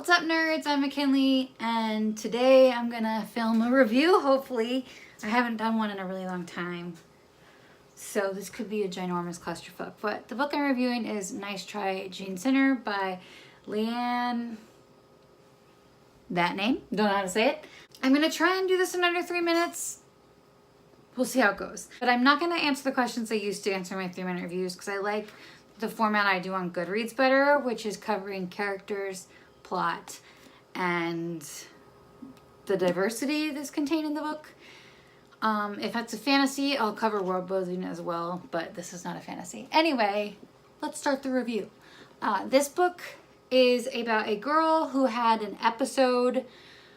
What's up, nerds? I'm McKinley, and today I'm gonna film a review, hopefully. I haven't done one in a really long time, so this could be a ginormous clusterfuck. But the book I'm reviewing is Nice Try, Jane Sinner by Leanne... that name? Don't know how to say it. I'm gonna try and do this in under 3 minutes. We'll see how it goes. But I'm not gonna answer the questions I used to answer my 3-minute reviews because I like the format I do on Goodreads better, which is covering characters, plot, and the diversity that's contained in the book. If it's a fantasy, I'll cover world building as well, but this is not a fantasy. Anyway, let's start the review. This book is about a girl who had an episode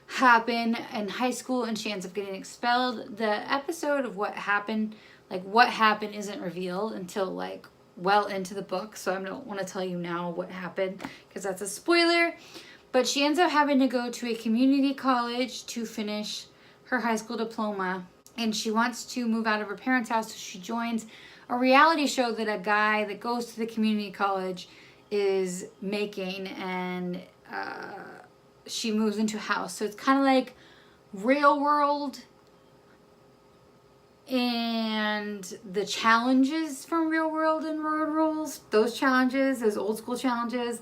happen in high school and she ends up getting expelled. The episode of what happened isn't revealed until well into the book, so I don't want to tell you now what happened because that's a spoiler. But she ends up having to go to a community college to finish her high school diploma, and she wants to move out of her parents' house, so she joins a reality show that a guy that goes to the community college is making, and she moves into a house. So it's kind of like Real World and the challenges from Real World and Road Rules, those old school challenges,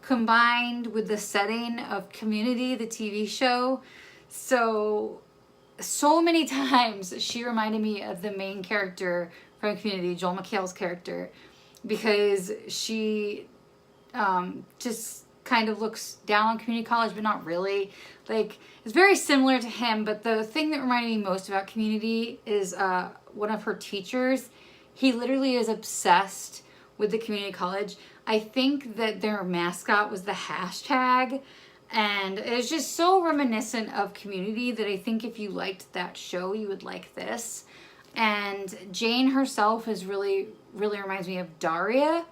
combined with the setting of Community, the TV show. So many times she reminded me of the main character from Community, Joel McHale's character, because she just kind of looks down on community college, but not really. It's very similar to him, but the thing that reminded me most about Community is one of her teachers. He literally is obsessed with the community college. I think that their mascot was the hashtag, and it's just so reminiscent of Community that I think if you liked that show, you would like this. And Jane herself is really reminds me of Daria.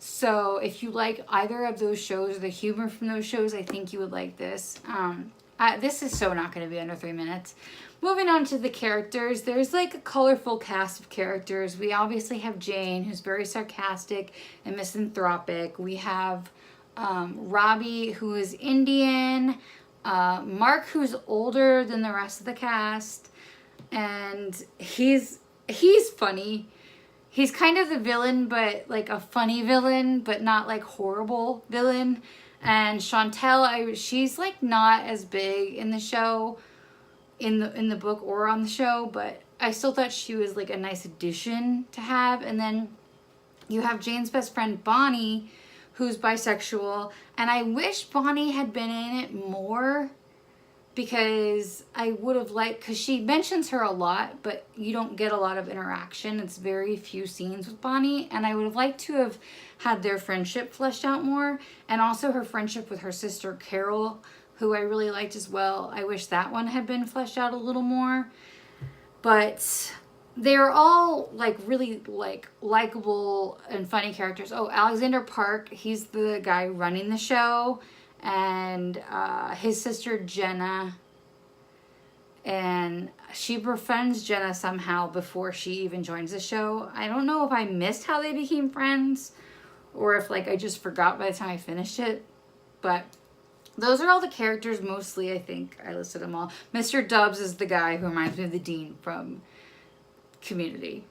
So if you like either of those shows or the humor from those shows, I think you would like this. This is so not going to be under 3 minutes. Moving on to the characters, there's a colorful cast of characters. We obviously have Jane, who's very sarcastic and misanthropic. We have Robbie, who is Indian. Mark, who's older than the rest of the cast. And he's funny. He's kind of the villain, but a funny villain, but not horrible villain. And Chantel, she's not as big in the show, in the book or on the show, but I still thought she was a nice addition to have. And then you have Jane's best friend Bonnie, who's bisexual, and I wish Bonnie had been in it more, because I would have because she mentions her a lot, but you don't get a lot of interaction. It's very few scenes with Bonnie, and I would have liked to have had their friendship fleshed out more, and also her friendship with her sister Carol, who I really liked as well. I wish that one had been fleshed out a little more, but they're all really likable and funny characters. Oh, Alexander Park, he's the guy running the show, and his sister Jenna, and she befriends Jenna somehow before she even joins the show. I don't know if I missed how they became friends or if I just forgot by the time I finished it, but those are all the characters mostly. I think I listed them all. Mr. Dubs is the guy who reminds me of the dean from Community.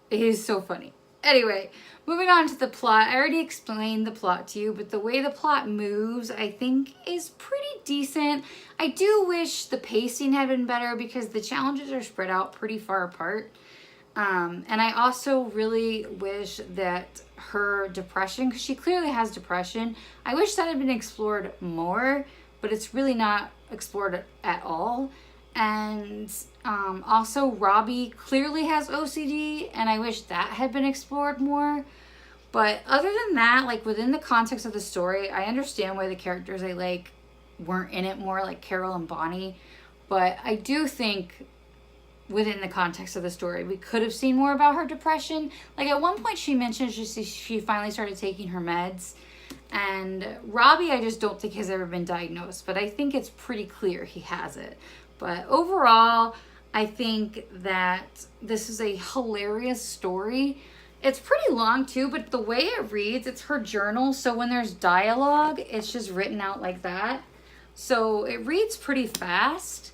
He's so funny. Anyway, moving on to the plot. I already explained the plot to you, but the way the plot moves, I think, is pretty decent. I do wish the pacing had been better because the challenges are spread out pretty far apart. And I also really wish that her depression, because she clearly has depression, I wish that had been explored more, but it's really not explored at all. And also Robbie clearly has OCD, and I wish that had been explored more. But other than that, within the context of the story, I understand why the characters I weren't in it more, like Carol and Bonnie. But I do think within the context of the story, we could have seen more about her depression. At one point she mentioned she finally started taking her meds. And Robbie, I just don't think has ever been diagnosed, but I think it's pretty clear he has it. But overall, I think that this is a hilarious story. It's pretty long too, but the way it reads, it's her journal. So when there's dialogue, it's just written out like that. So it reads pretty fast.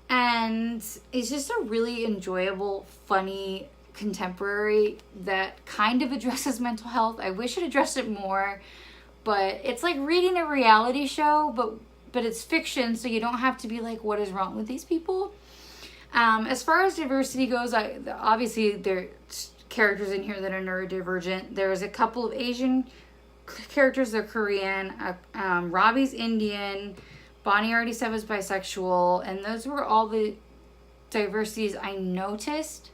And it's just a really enjoyable, funny contemporary that kind of addresses mental health. I wish it addressed it more. But it's like reading a reality show, but it's fiction, so you don't have to be like, what is wrong with these people? As far as diversity goes, obviously there's characters in here that are neurodivergent. There's a couple of Asian characters that are Korean. Robbie's Indian. Bonnie already said was bisexual. And those were all the diversities I noticed.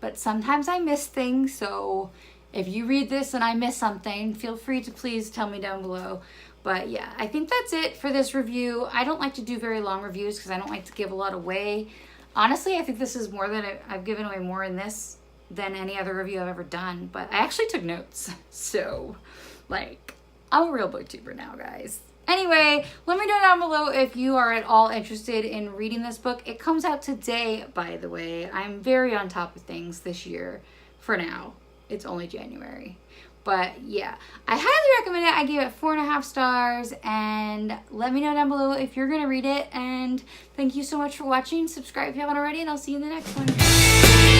But sometimes I miss things, so if you read this and I miss something, feel free to please tell me down below. But yeah, I think that's it for this review. I don't like to do very long reviews because I don't like to give a lot away. Honestly, I think this is more than I've given away more in this than any other review I've ever done. But I actually took notes. So, like, I'm a real booktuber now, guys. Anyway, let me know down below if you are at all interested in reading this book. It comes out today, by the way. I'm very on top of things this year for now. It's only January. But yeah, I highly recommend it. I gave it 4.5 stars, and let me know down below if you're going to read it. And thank you so much for watching. Subscribe if you haven't already, and I'll see you in the next one.